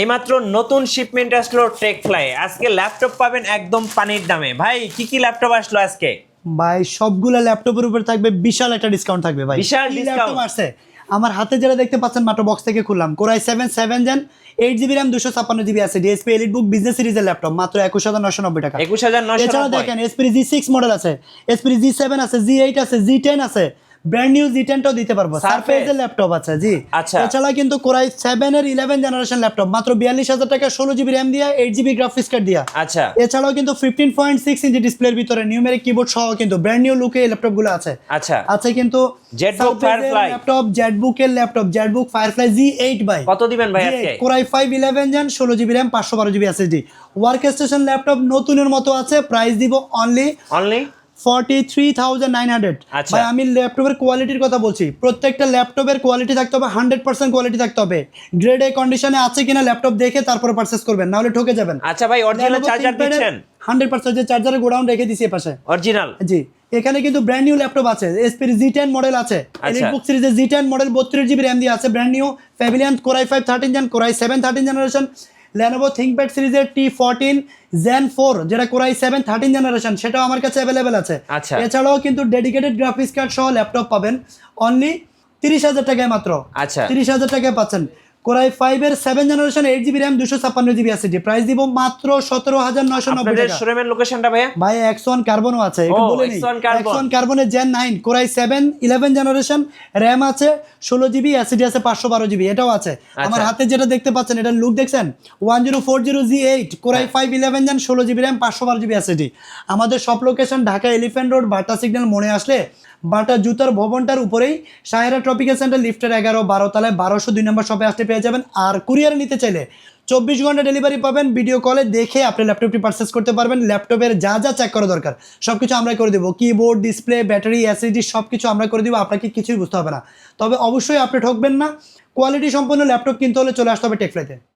এইমাত্র নতুন শিপমেন্ট আসলো টেকফ্লাই। আজকে ল্যাপটপ পাবেন একদম পানির দামে। ভাই কি কি ল্যাপটপ আসলো আজকে? ভাই সবগুলা ল্যাপটপের উপর থাকবে বিশাল একটা ডিসকাউন্ট থাকবে ভাই। বিশাল কি ডিসকাউন্ট ল্যাপটপ আসছে আমার হাতে যেটা দেখতে পাচ্ছেন মাত্র বক্স থেকে খুললাম, core i 7 gen 8GB RAM 256GB আছে, ডিএসপি এলিট বুক বিজনেস সিরিজের ল্যাপটপ মাত্র 21,990 টাকা। 21,990। এছাড়া দেখেন এসপিরি G6 মডেল আছে, এসপিরি G7 আছে, G8 আছে, G10 আছে, ব্র্যান্ড নিউ G10টাও দিতে পারবো। সারফেসের ল্যাপটপ আছে জি। আচ্ছা। এছাড়া কিন্তু কোরাই 7 এর 11 জেনারেশন ল্যাপটপ মাত্র 42,000 টাকা, 16GB RAM দিয়ে 8GB গ্রাফিক্স কার্ড দিয়া। আচ্ছা। এছাড়াও কিন্তু 15.6 ইঞ্চি ডিসপ্লের ভিতরে নিউমেরিক কিবোর্ড সহ কিন্তু ব্র্যান্ড নিউ লুকে এই ল্যাপটপগুলো আছে। আচ্ছা। আছে কিন্তু জেটবুক ফায়ারফ্লাই ল্যাপটপ, জেটবুকের ল্যাপটপ, জেটবুক ফায়ারফ্লাই G8 ভাই। কত দিবেন ভাই আজকে? Core i 5 11 gen 16GB RAM 512GB SSD work station laptop নতুনের মতো আছে। প্রাইস দিব অনলি 43,900। আচ্ছা। ভাই আমি ল্যাপটপের কোয়ালিটির কথা বলছি, প্রত্যেকটা ল্যাপটপের কোয়ালিটি থাকতে হবে, 100% কোয়ালিটি থাকতে হবে। গ্রেড এ কন্ডিশনে আছে কিনা ল্যাপটপ দেখে তারপর পারচেজ করবেন, না হলে ঠকে যাবেন। আচ্ছা ভাই, অরিজিনাল চার্জার দিচ্ছেন? 100% যে চার্জারের গোডাউন রেখে দিছি পাশে অরিজিনাল জি। এখানে কিন্তু ব্র্যান্ড নিউ ল্যাপটপ আছে, এসপির G10 মডেল আছে, এলিট বুক সিরিজের G10 মডেল 32GB RAM দিয়ে আছে, brand new Pavilion Core i 5 13 gen, Core i 7 13 generation, Lenovo ThinkPad সিরিজের T14 Zen 4 যেটা কোরাই 7 13 জেনারেশন, সেটাও আমার কাছে অ্যাভেলেবেল আছে। আচ্ছা। এছাড়াও কিন্তু ডেডিকেটেড গ্রাফিক্স কার্ড সহ ল্যাপটপ পাবেন অনলি 30,000 টাকায় মাত্র। আচ্ছা। 30,000 টাকায় পাচ্ছেন কোরাই 5 এর 7 generation 8GB RAM 256GB SSD। Price দিব মাত্র 17,990 আপনাদের টাকা। শোরুমের লোকেশনটা ভাই? ভাই X1 কার্বনও আছে, একটু বলে নেই। X1 কার্বনের Gen 9 কোরাই 7 11 জেনারেশন, RAM আছে 16GB, SSD আছে 512GB, এটাও আছে। আমার হাতে যেটা দেখতে পাচ্ছেন এটা লুক দেখছেন, 1040G8 core i 5 11 gen 16GB RAM 512GB SSD। আমাদের সব লোকেশন ঢাকা এলিফ্যান্ট রোড বাটা সিগন্যাল মনে আসলে বাটা জুতার ভবনটার উপরেই সাহেরা ট্রপিক্যাল সেন্টার লিফটের 11-12 তলায় 1202 নম্বর শপে আসতে পেয়ে যাবেন। আর কুরিয়ারে নিতে চাইলে 24 ঘন্টা ডেলিভারি পাবেন। ভিডিও কলে দেখে আপনি ল্যাপটপটি পারচেস করতে পারবেন। ল্যাপটপের যা যা চেক করা দরকার সবকিছু আমরা করে দেবো, কিবোর্ড, ডিসপ্লে, ব্যাটারি, এসএসডি সবকিছু আমরা করে দেবো, আপনাকে কিছুই বুঝতে হবে না। তবে অবশ্যই আপনি ঠকবেন না, কোয়ালিটি সম্পন্ন ল্যাপটপ কিনতে হলে চলে আসতে হবে টেকফ্লাইতে।